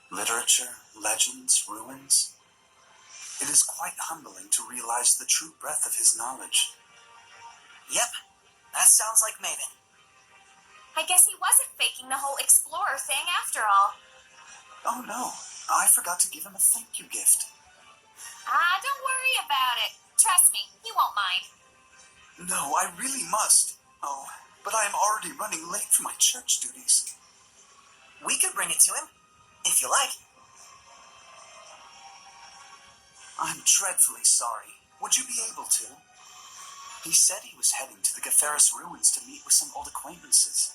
Speaker 2: Literature, legends, ruins. It is quite humbling to realize the true breadth of his knowledge. Yep, that sounds like Maven.
Speaker 1: I guess he wasn't faking the whole explorer thing after all.
Speaker 2: Oh no, I forgot to give him a thank you gift.
Speaker 1: Don't worry about it. Trust me, he won't mind.
Speaker 2: No, I really must. Oh, but I am already running late for my church duties. We could bring it to him, if you like. I'm dreadfully sorry. Would you be able to? He said he was heading to the Gaferis ruins to meet with some old acquaintances.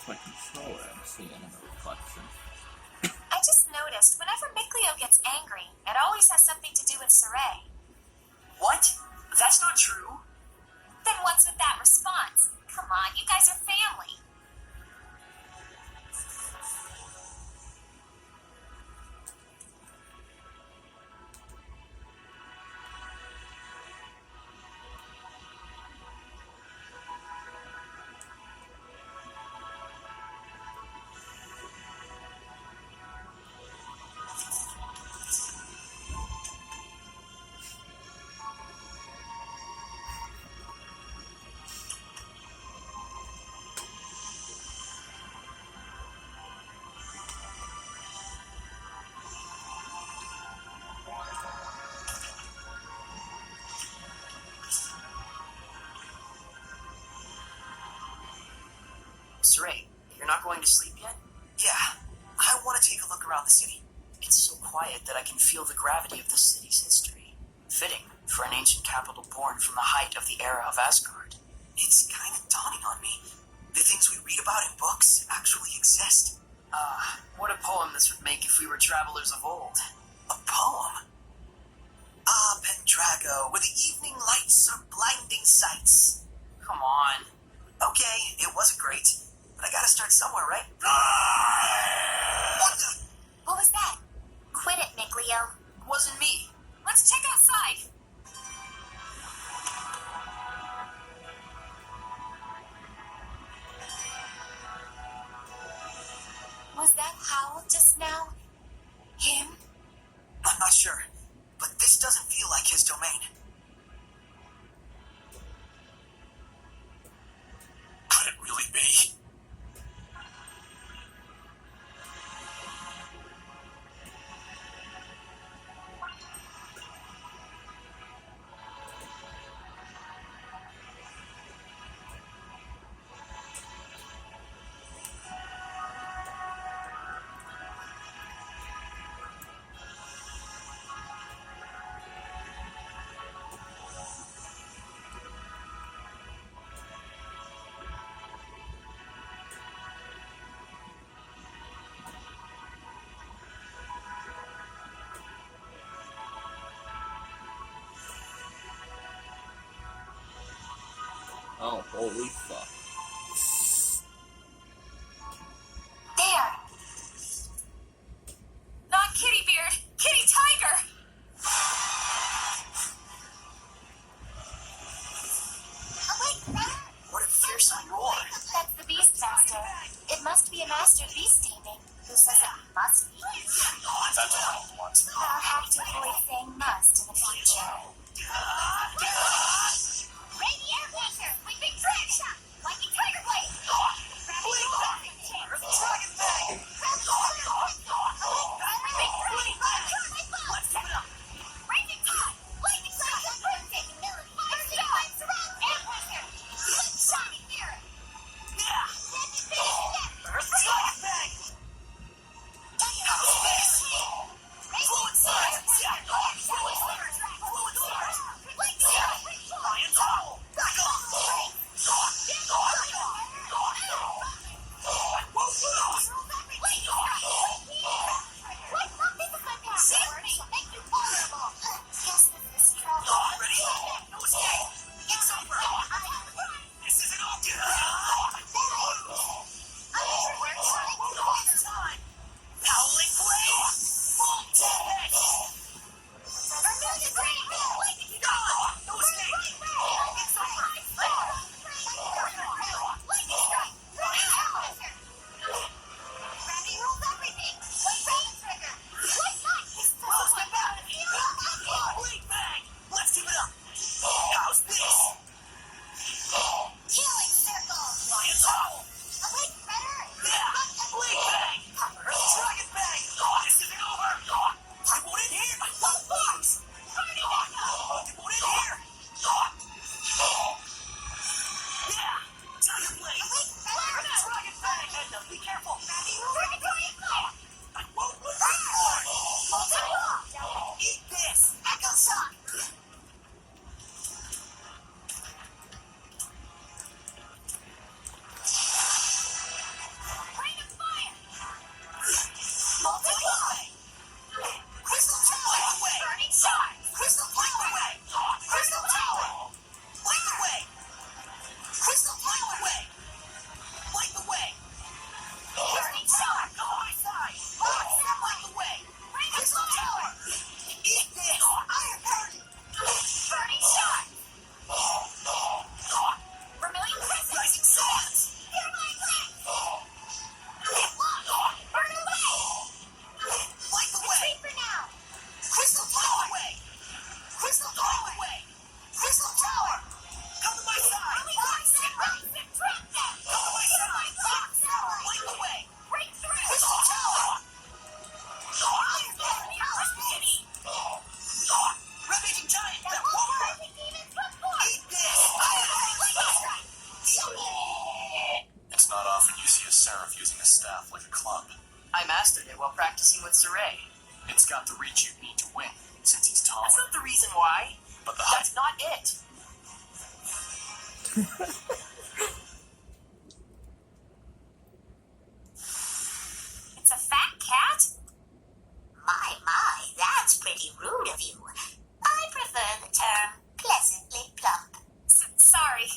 Speaker 3: it's my controller I'm seeing in the reflection.
Speaker 1: I just noticed whenever Mikleo gets angry, it always has something to do with Saray.
Speaker 2: What? That's not true.
Speaker 1: Then what's with that response? Come on, you guys are family.
Speaker 2: Saray, you're not going to sleep yet? Yeah, I want to take a look around the city. It's so quiet that I can feel the gravity of the city's history. Fitting for an ancient capital born from the height of the era of Asgard. It's kind of dawning on me. The things we read about in books actually exist. What a poem this would make if we were travelers of old. A poem? Ah, Pendrago, where the evening lights are blinding sights. Come on. Okay, it wasn't great, but I gotta start somewhere, right? What the?
Speaker 1: What was that? Quit it, Mikleo.
Speaker 2: Wasn't me.
Speaker 1: Let's check outside. Was that Howl just now? Him?
Speaker 2: I'm not sure, but this doesn't feel like his domain.
Speaker 5: Could it really be?
Speaker 3: Oh, holy fuck.
Speaker 1: There. Not Kitty Beard. Kitty Tiger. Oh, wait.
Speaker 2: What a fearsome roar.
Speaker 1: That's the Beast Master. It must be a master beast taming. Who says it must be?
Speaker 5: Oh, that's a old one.
Speaker 1: I'll have to avoid saying must in the future. Radiator Walker, we've been track shot. Why
Speaker 2: while practicing with Saray.
Speaker 5: It's got the reach you need to win, since he's taller.
Speaker 2: That's not the reason why.
Speaker 5: But the height.
Speaker 2: That's not it.
Speaker 1: It's a fat cat? My, that's pretty rude of you. I prefer the term pleasantly plump. Sorry.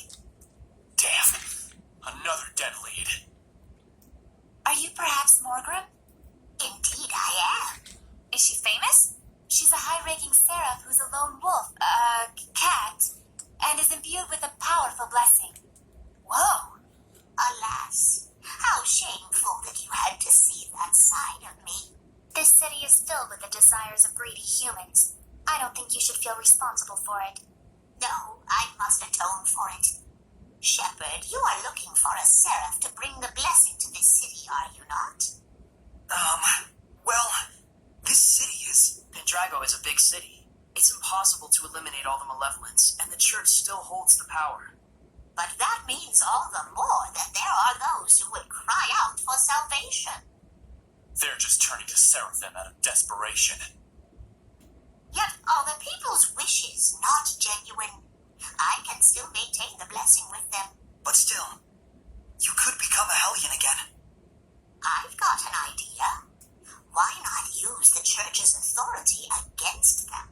Speaker 5: Damn. Another dead lead.
Speaker 1: Are you perhaps Morgrim? Indeed I am. Is she famous? She's a high-ranking seraph who's a lone wolf, cat, and is imbued with a powerful blessing. Whoa! Alas, how shameful that you had to see that side of me. This city is filled with the desires of greedy humans. I don't think you should feel responsible for it. No, I must atone for it. Shepherd, you are looking for a seraph to bring the blessing to this city, are you not?
Speaker 2: Well, this city is... Pendrago is a big city. It's impossible to eliminate all the malevolence, and the church still holds the power.
Speaker 1: But that means all the more that there are those who would cry out for salvation.
Speaker 5: They're just turning to Seraphim out of desperation.
Speaker 1: Yet are the people's wishes not genuine? I can still maintain the blessing with them.
Speaker 2: But still, you could become a Hellion again.
Speaker 1: I've got an idea. Why not use the church's authority against them?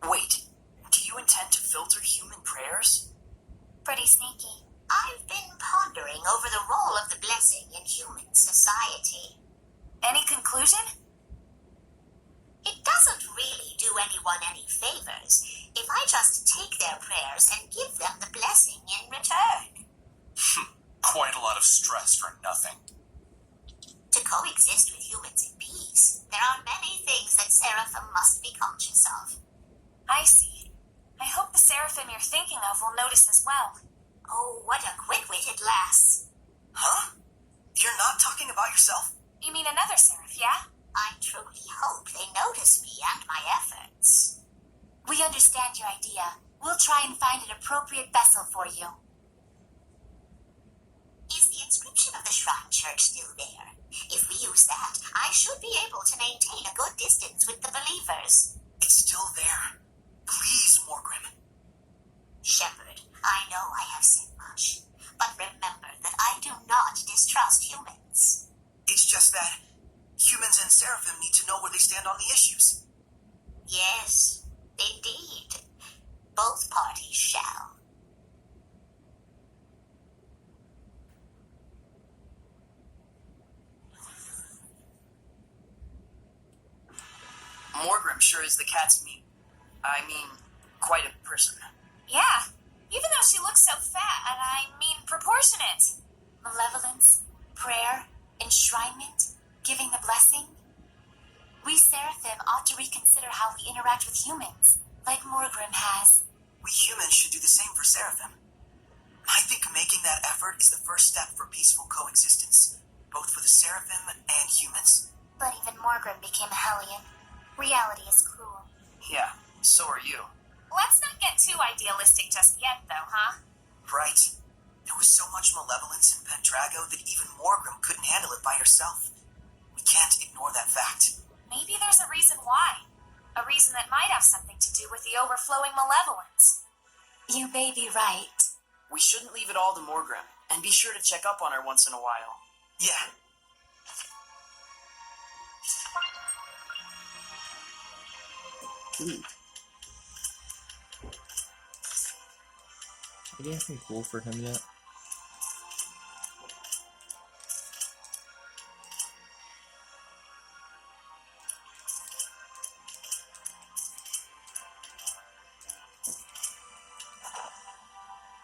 Speaker 2: Wait, do you intend to filter human prayers?
Speaker 1: Pretty sneaky. I've been pondering over the role of the blessing in human society. Any conclusion? It doesn't really do anyone any favors if I just take their prayers and give them the blessing in return.
Speaker 5: Quite a lot of stress for nothing.
Speaker 1: To coexist with humans in peace, there are many things that Seraphim must be conscious of. I see. I hope the Seraphim you're thinking of will notice as well. Oh, what a quick-witted lass.
Speaker 2: Huh? You're not talking about yourself?
Speaker 1: You mean another Seraph, yeah? I truly hope they notice me and my efforts. We understand your idea. We'll try and find an appropriate vessel for you. Is the inscription of the Shrine Church still there? If we use that, I should be able to maintain a good distance with the believers.
Speaker 2: It's still there. Please, Morgrim.
Speaker 1: Shepherd, I know I have said much, but remember that I do not distrust humans.
Speaker 2: It's just that humans and Seraphim need to know where they stand on the issues.
Speaker 1: Yes, indeed. Both parties shall.
Speaker 2: Morgrim sure is the cat's quite a person.
Speaker 1: Yeah, even though she looks so fat, and proportionate. Malevolence, prayer, enshrinement, giving the blessing. We Seraphim ought to reconsider how we interact with humans, like Morgrim has.
Speaker 2: We humans should do the same for Seraphim. I think making that effort is the first step for peaceful coexistence, both for the Seraphim and humans.
Speaker 1: But even Morgrim became a Hellion. Reality is cruel.
Speaker 2: Yeah, so are you.
Speaker 1: Let's not get too idealistic just yet, though, huh?
Speaker 2: Right. There was so much malevolence in Pendrago that even Morgrim couldn't handle it by herself. We can't ignore that fact.
Speaker 1: Maybe there's a reason why. A reason that might have something to do with the overflowing malevolence. You may be right.
Speaker 2: We shouldn't leave it all to Morgrim, and be sure to check up on her once in a while. Yeah.
Speaker 3: Ooh. Did anything cool for him yet?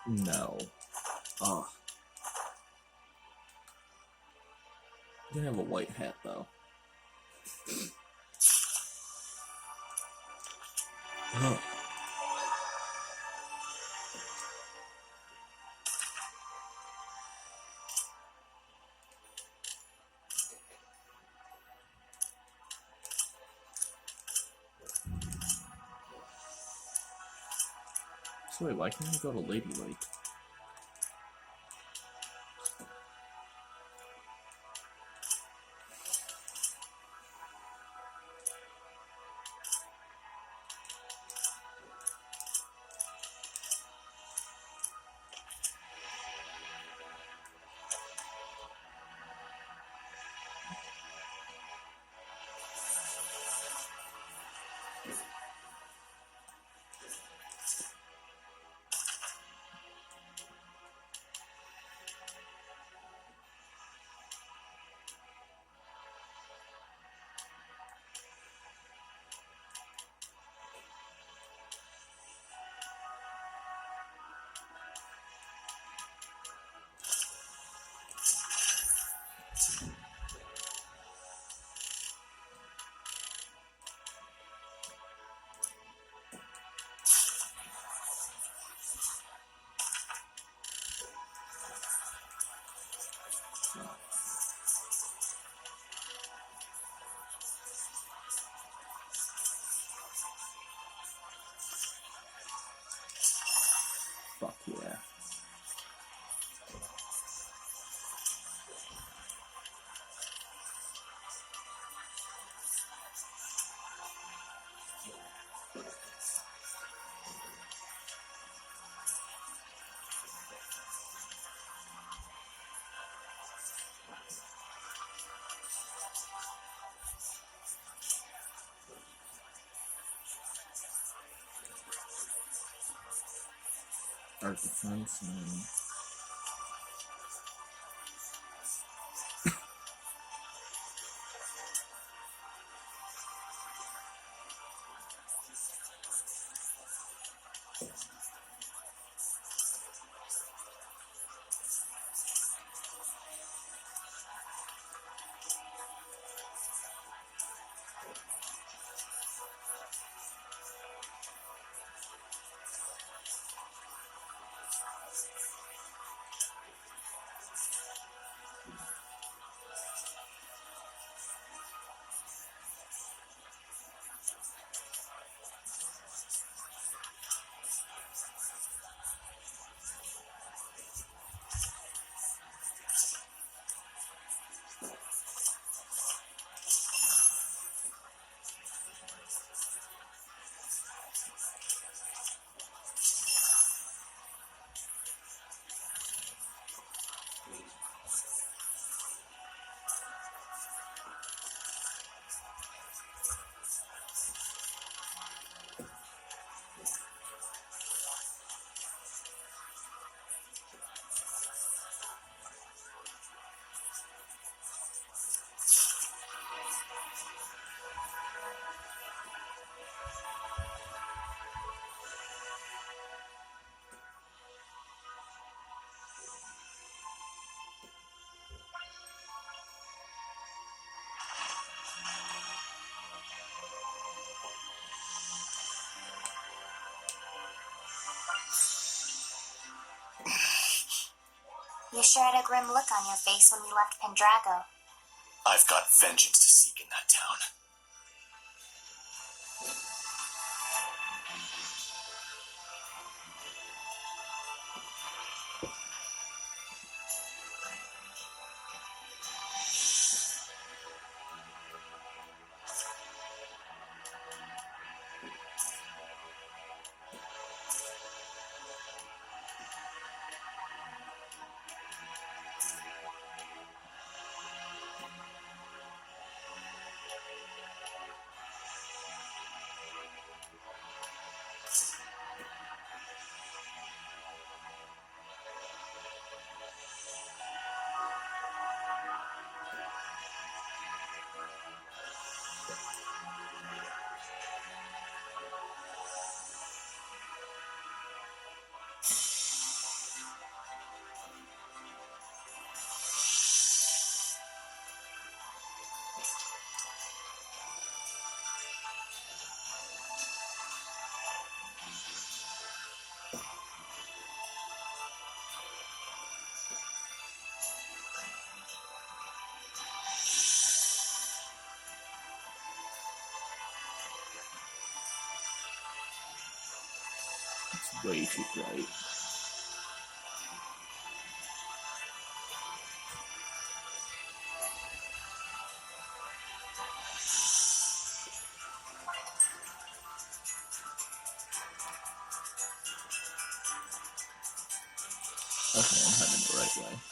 Speaker 3: No. Oh. You can have a white hat though. Oh. So wait, why can't you go to Lady Lake? Art defense and
Speaker 1: You sure had a grim look on your face when we left Pendrago.
Speaker 5: I've got vengeance to seek in that town.
Speaker 3: it's way too bright. Okay, I'm heading the right way.